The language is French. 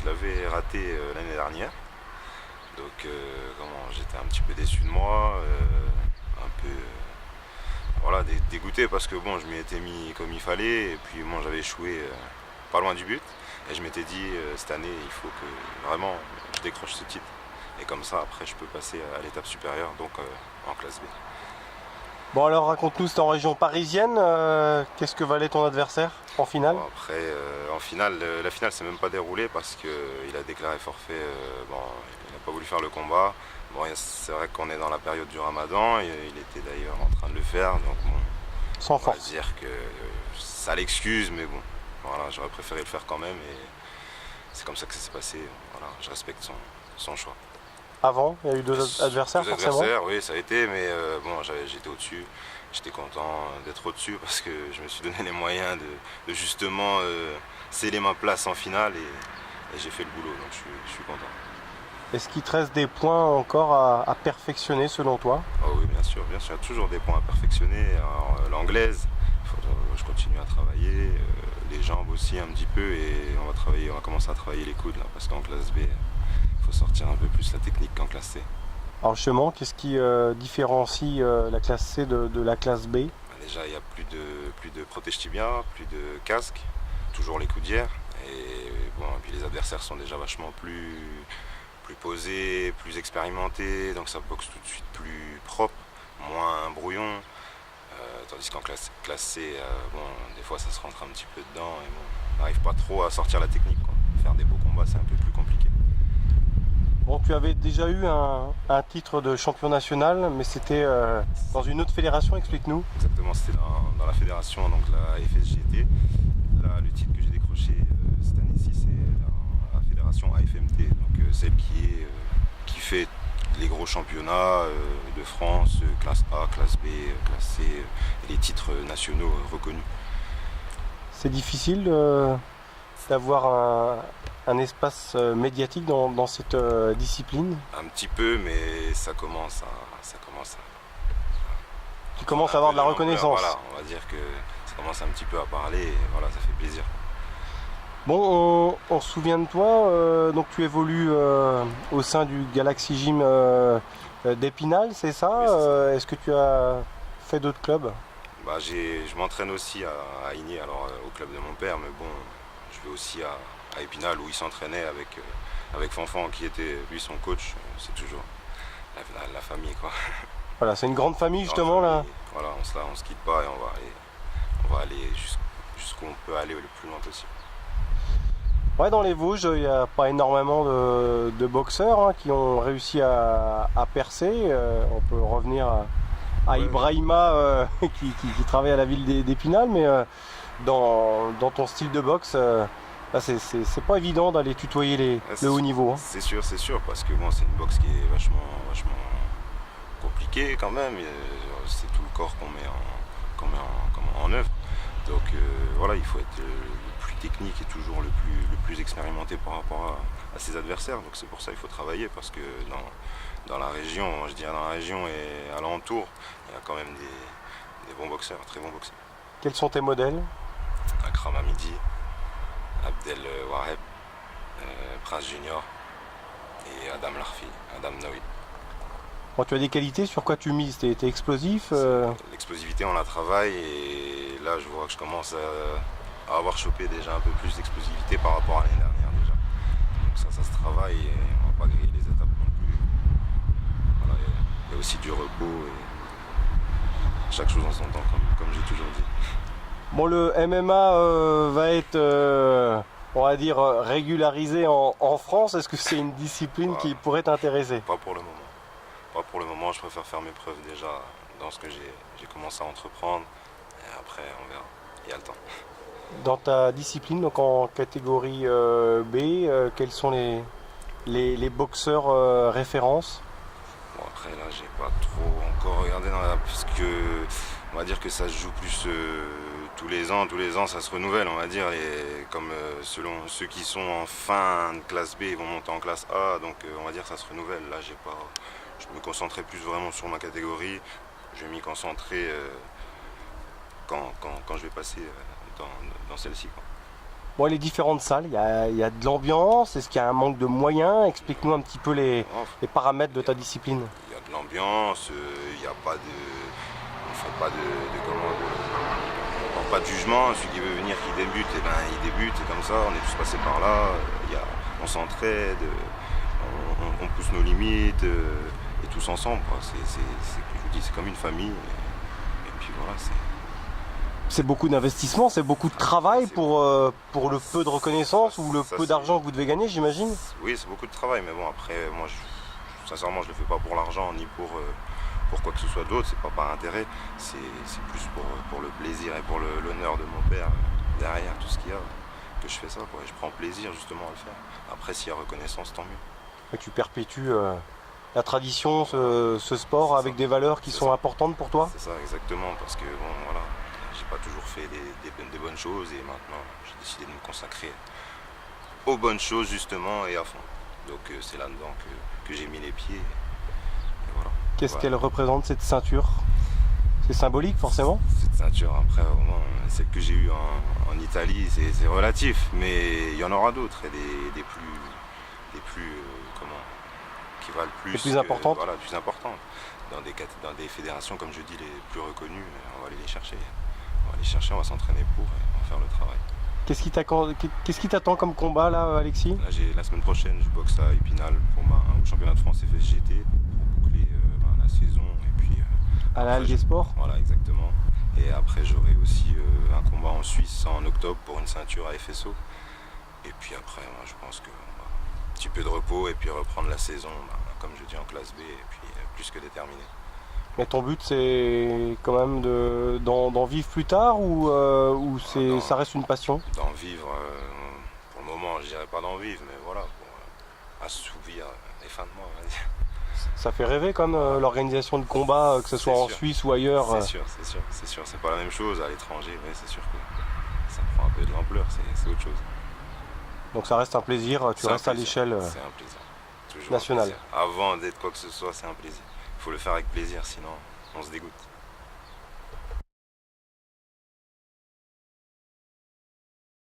je l'avais raté l'année dernière. Donc j'étais un petit peu déçu de moi, un peu voilà, dégoûté parce que bon, je m'y étais mis comme il fallait et puis bon, j'avais échoué pas loin du but. Et je m'étais dit cette année il faut que vraiment je décroche ce titre. Et comme ça après je peux passer à l'étape supérieure, donc en classe B. Bon alors raconte-nous, c'était en région parisienne, qu'est-ce que valait ton adversaire en finale? Bon, après en finale, la finale s'est même pas déroulée parce qu'il a déclaré forfait, bon, il n'a pas voulu faire le combat. Bon, c'est vrai qu'on est dans la période du Ramadan, et il était d'ailleurs en train de le faire, donc bon, Sans on va force. dire que ça l'excuse, mais bon, voilà, j'aurais préféré le faire quand même, et c'est comme ça que ça s'est passé. Voilà, je respecte son choix. Avant, il y a eu deux adversaires Deux forcément. adversaires, oui, ça a été, mais bon, j'étais au-dessus. J'étais content d'être au-dessus parce que je me suis donné les moyens de justement sceller ma place en finale, et j'ai fait le boulot, donc je suis content. Est-ce qu'il te reste des points encore à perfectionner selon toi? Ah oui, bien sûr, il y a toujours des points à perfectionner. Alors, l'anglaise, je continue à travailler, les jambes aussi un petit peu, et on va commencer à travailler les coudes là, parce qu'en classe B, il faut sortir un peu plus la technique qu'en classe C. Alors justement, qu'est-ce qui différencie la classe C de la classe B? Déjà, il n'y a plus de protège tibia, plus de casque, toujours les coudières. Et bon, et puis les adversaires sont déjà vachement plus posés, plus expérimentés, donc ça boxe tout de suite plus propre, moins brouillon. Tandis qu'en classe C, bon, des fois ça se rentre un petit peu dedans, et bon, on n'arrive pas trop à sortir la technique, quoi. Faire des beaux combats, c'est un peu plus compliqué. Bon, tu avais déjà eu un titre de champion national, mais c'était dans une autre fédération, explique-nous. Exactement, c'était dans la fédération, donc la FSGT. Là, le titre que j'ai décroché cette année-ci, c'est la fédération AFMT, donc celle qui fait les gros championnats de France, classe A, classe B, classe C, et les titres nationaux reconnus. C'est difficile d'avoir un espace médiatique dans cette discipline. Un petit peu, mais ça commence Tu prendre commences à un avoir peu de la l'ampleur. reconnaissance. Voilà, on va dire que ça commence un petit peu à parler, et voilà, ça fait plaisir. Bon, on se souvient de toi, donc tu évolues au sein du Galaxy Gym d'Épinal, c'est ça? Oui, c'est ça. Est-ce que tu as fait d'autres clubs? Bah, je m'entraîne aussi à Igné, alors au club de mon père, mais bon, je vais aussi à Épinal où il s'entraînait avec Fanfan qui était lui son coach. C'est toujours la famille, quoi. Voilà, c'est une grande famille Grande justement là. famille. Voilà, on se quitte pas, et on va aller jusqu'où on peut aller le plus loin possible. Ouais, dans les Vosges, il n'y a pas énormément de boxeurs qui ont réussi à percer. On peut revenir à Ouais. Ibrahima qui travaille à la ville d'Épinal, mais dans ton style de boxe, là, c'est pas évident d'aller tutoyer Ouais, le haut niveau. c'est sûr, parce que bon, c'est une boxe qui est vachement compliquée quand même. C'est tout le corps qu'on met en œuvre. Donc voilà, il faut être le plus technique et toujours le plus expérimenté par rapport à ses adversaires. Donc c'est pour ça qu'il faut travailler, parce que dans la région, je dirais dans la région et alentour, il y a quand même des bons boxeurs, très bons boxeurs. Quels sont tes modèles? Akram Hamidi, Abdel Waheb, Prince Junior et Adam Larfi, Adam Naoui. Bon, tu as des qualités, sur quoi tu mises? T'es explosif L'explosivité, on la travaille, et là je vois que je commence à avoir chopé déjà un peu plus d'explosivité par rapport à l'année dernière déjà. Donc ça se travaille, et on va pas griller les étapes non plus. Voilà, il y a aussi du repos, et chaque chose en son temps, comme j'ai toujours dit. Bon, le MMA va être, on va dire, régularisé en France. Est-ce que c'est une discipline qui Voilà. pourrait t'intéresser? Pas pour le moment. Pas pour le moment, je préfère faire mes preuves déjà dans ce que j'ai commencé à entreprendre, et après on verra, il y a le temps. Dans ta discipline, donc en catégorie B, quels sont les boxeurs références? Bon, après là, j'ai pas trop encore regardé puisque on va dire que ça se joue plus tous les ans ça se renouvelle, on va dire, et comme selon ceux qui sont en fin de classe B, ils vont monter en classe A, donc on va dire que ça se renouvelle. Là, je me concentrais plus vraiment sur ma catégorie, je vais m'y concentrer quand je vais passer dans celle-ci, quoi. Bon, les différentes salles, il y a de l'ambiance, est-ce qu'il y a un manque de moyens? Explique-nous un petit peu les paramètres de ta discipline. Il y a de l'ambiance, il n'y a pas de. On fait pas on porte pas de jugement. Celui qui veut venir, qui débute, et ben, il débute, et comme ça, on est tous passés par là. On s'entraide, on pousse nos limites, et tous ensemble, quoi. Je vous dis, c'est comme une famille. Et puis voilà, c'est beaucoup d'investissement, c'est beaucoup de travail pour le peu de reconnaissance ou le peu d'argent que vous devez gagner, j'imagine. Oui, c'est beaucoup de travail, mais bon, après, moi, sincèrement, je le fais pas pour l'argent, ni pour quoi que ce soit d'autre, c'est pas par intérêt, c'est plus pour le plaisir et pour l'honneur de mon père derrière tout ce qu'il y a que je fais ça, quoi. Et je prends plaisir justement à le faire. Après, s'il y a reconnaissance, tant mieux. Et tu perpétues la tradition, ce sport avec des valeurs qui sont importantes pour toi? C'est ça, exactement, parce que bon, voilà, j'ai pas toujours fait des bonnes choses et maintenant j'ai décidé de me consacrer aux bonnes choses justement et à fond. Donc c'est là-dedans que j'ai mis les pieds. Et voilà. Qu'est-ce qu'elle représente, cette ceinture? C'est symbolique forcément? Cette ceinture, après, au moins, celle que j'ai eue en Italie, c'est relatif, mais il y en aura d'autres, et des plus qui valent plus. Les plus importantes? Voilà, plus importantes. Dans des fédérations, comme je dis, les plus reconnues, on va aller les chercher. On va s'entraîner pour et on va faire le travail. Qu'est-ce qui t'attend comme combat là, Alexis? Là, la semaine prochaine, je boxe à Épinal au championnat de France FSGT pour boucler la saison. Et puis, à la Halle des Sports? Voilà, exactement. Et après, j'aurai aussi un combat en Suisse en octobre pour une ceinture à FSO. Et puis après, moi, je pense que un petit peu de repos et puis reprendre la saison, comme je dis, en classe B, et puis plus que déterminé. Mais ton but, c'est quand même d'en vivre plus tard ou ça reste une passion? D'en vivre, pour le moment, je dirais pas d'en vivre, mais voilà, pour assouvir les fins de mois, on va dire. Ça fait rêver comme l'organisation de combats, que ce soit en Suisse ou ailleurs. C'est sûr, c'est pas la même chose à l'étranger, mais c'est sûr que ça prend un peu de l'ampleur, c'est autre chose. Donc ça reste un plaisir, tu restes à l'échelle nationale. nationale. Avant d'être quoi que ce soit, c'est un plaisir. Il faut le faire avec plaisir, sinon on se dégoûte.